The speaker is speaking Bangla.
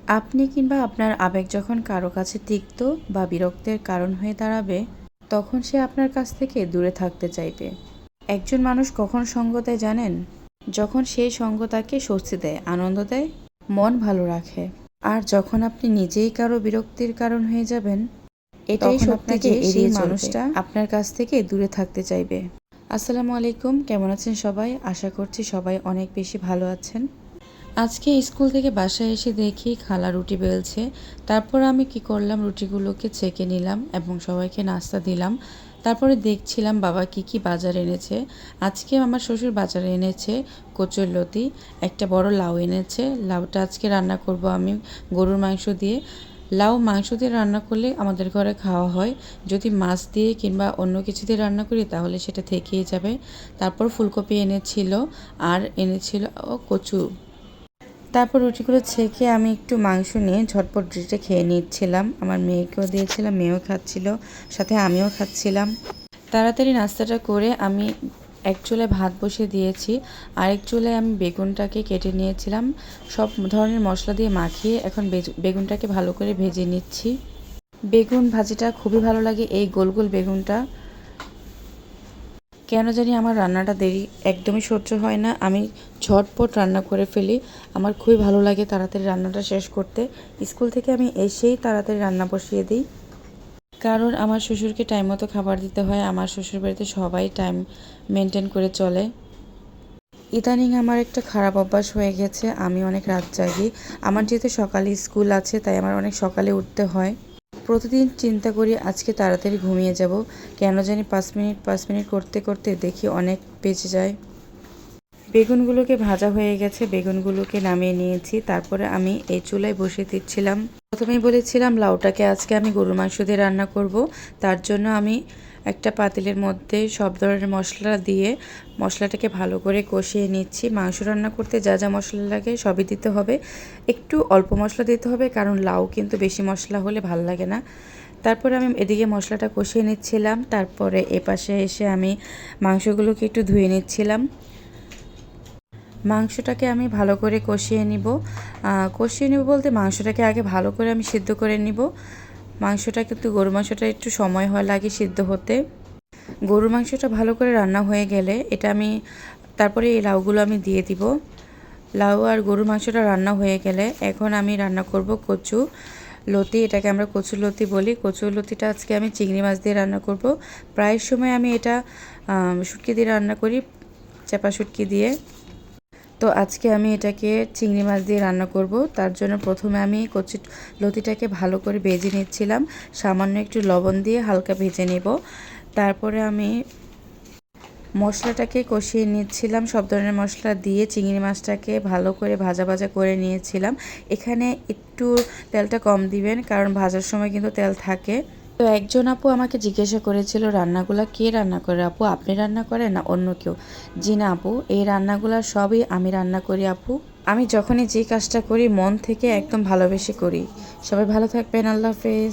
আপনি কিংবা আপনার আবেগ যখন কারো কাছে তিক্ত বা বিরক্তের কারণ হয়ে দাঁড়াবে, তখন সে আপনার কাছ থেকে দূরে থাকতে চাইবে। একজন মানুষ কখন সঙ্গ দেয় জানেন? যখন সেই সঙ্গ তাকে স্বস্তি দেয়, আনন্দ দেয়, মন ভালো রাখে। আর যখন আপনি নিজেই কারো বিরক্তির কারণ হয়ে যাবেন, এটাই সত্যি যে সেই মানুষটা আপনার কাছ থেকে দূরে থাকতে চাইবে। আসসালামু আলাইকুম, কেমন আছেন সবাই? আশা করছি সবাই অনেক বেশি ভালো আছেন। আজকে স্কুল থেকে বাসায় এসে দেখি খালা রুটি বেলছে। তারপর আমি কি করলাম, রুটিগুলোকে ছেঁকে নিলাম এবং সবাইকে নাস্তা দিলাম। তারপরে দেখছিলাম বাবা কি কি বাজার এনেছে। আজকে আমার শ্বশুর বাজারে এনেছে কচুরলতি, একটা বড় লাউ এনেছে। লাউটা আজকে রান্না করব আমি গরুর মাংস দিয়ে। লাউ মাংস দিয়ে রান্না করলে আমাদের ঘরে খাওয়া হয়। যদি মাছ দিয়ে কিংবা অন্য কিছু দিয়ে রান্না করি তাহলে সেটা থেকেই যাবে। তারপর ফুলকপি এনেছিল আর এনেছিল কচু। তারপর রুটিগুলো ছেঁকে আমি একটু মাংস নিয়ে ঝটপট রুটিটা খেয়ে নিচ্ছিলাম। আমার মেয়েকেও দিয়েছিলাম, মেয়েও খাচ্ছিল, সাথে আমিও খাচ্ছিলাম। তাড়াতাড়ি নাস্তাটা করে আমি এক চুলায় ভাত বসিয়ে দিয়েছি, আরেক চুলায় আমি বেগুনটাকে কেটে নিয়েছিলাম। সব ধরনের মশলা দিয়ে মাখিয়ে এখন বেগুনটাকে ভালো করে ভেজে নিচ্ছি। বেগুন ভাজিটা খুবই ভালো লাগে, এই গোল গোল বেগুনটা। কেন জানি আমার রান্নাটা দেরি একদমই সহ্য হয় না, আমি ঝটপট রান্না করে ফেলি। আমার খুবই ভালো লাগে তাড়াতাড়ি রান্নাটা শেষ করতে। স্কুল থেকে আমি এসেই তাড়াতাড়ি রান্না বসিয়ে দিই, কারণ আমার শ্বশুরকে টাইম মতো খাবার দিতে হয়। আমার শ্বশুরবাড়িতে সবাই টাইম মেনটেন করে চলে। ইদানিং আমার একটা খারাপ অভ্যাস হয়ে গেছে, আমি অনেক রাত জাগি। আমার যেহেতু সকালে স্কুল আছে তাই আমার অনেক সকালে উঠতে হয়। প্রতিদিন চিন্তা করি আজকে তাড়াতাড়ি ঘুমিয়ে যাব, কেন জানি 5 মিনিট করতে করতে দেখি অনেক বেঁচে যায়। বেগুনগুলোকে ভাজা হয়ে গেছে, বেগুনগুলোকে নামিয়ে নিয়েছি। তারপরে আমি এই চুলায় বসিয়ে দিচ্ছিলাম। প্রথমেই বলেছিলাম লাউটাকে আজকে আমি গরুর মাংস দিয়ে রান্না করব। তার জন্য আমি একটা পাতিলের মধ্যে সব ধরনের মশলা দিয়ে মশলাটাকে ভালো করে কষিয়ে নিচ্ছি। মাংস রান্না করতে যা যা মশলা লাগে সবই দিতে হবে, একটু অল্প মশলা দিতে হবে, কারণ লাউ কিন্তু বেশি মশলা হলে ভাল লাগে না। তারপরে আমি এদিকে মশলাটা কষিয়ে নিচ্ছিলাম। তারপরে এপাশে এসে আমি মাংসগুলোকে একটু ধুয়ে নিচ্ছিলাম। মাংসটাকে আমি ভালো করে কষিয়ে নিব বলতে মাংসটাকে আগে ভালো করে আমি সিদ্ধ করে নিব। মাংসটা কিন্তু গরু মাংসটা একটু সময় লাগে সিদ্ধ হতে। গরুর মাংসটা ভালো করে রান্না হয়ে গেলে তারপরে এই লাউগুলো আমি দিয়ে দিব। লাউ আর গরুর মাংসটা রান্না হয়ে গেলে এখন আমি রান্না করব কচু লতি, এটাকে আমরা কচুর লতি বলি। কচুর লতিটা আজকে আমি চিংড়ি মাছ দিয়ে রান্না করব। প্রায় সময় আমি এটা শুটকি দিয়ে রান্না করি, চাপা শুটকি দিয়ে। তো আজকে আমি এটাকে চিংড়ি মাছ দিয়ে রান্না করব। তার জন্য প্রথমে আমি কচি লতিটাকে ভালো করে ভেজে নিচ্ছিলাম, সামান্য একটু লবণ দিয়ে হালকা ভেজে নেব। তারপরে আমি মশলাটাকে কষিয়ে নিচ্ছিলাম, সব ধরনের মশলা দিয়ে চিংড়ি মাছটাকে ভালো করে ভাজা ভাজা করে নিয়েছিলাম। এখানে একটু তেলটা কম দিবেন, কারণ ভাজার সময় কিন্তু তেল থাকে। তো একজন আপু আমাকে জিজ্ঞাসা করেছিল রান্নাগুলা কে রান্না করে আপু, আপনি রান্না করেন না অন্য কেউ? জি না আপু, এই রান্নাগুলা সবই আমি রান্না করি আপু। আমি যখনই যে কাজটা করি মন থেকে একদম ভালোবেসে করি। সবাই ভালো থাকবেন, আল্লাহ হাফেজ।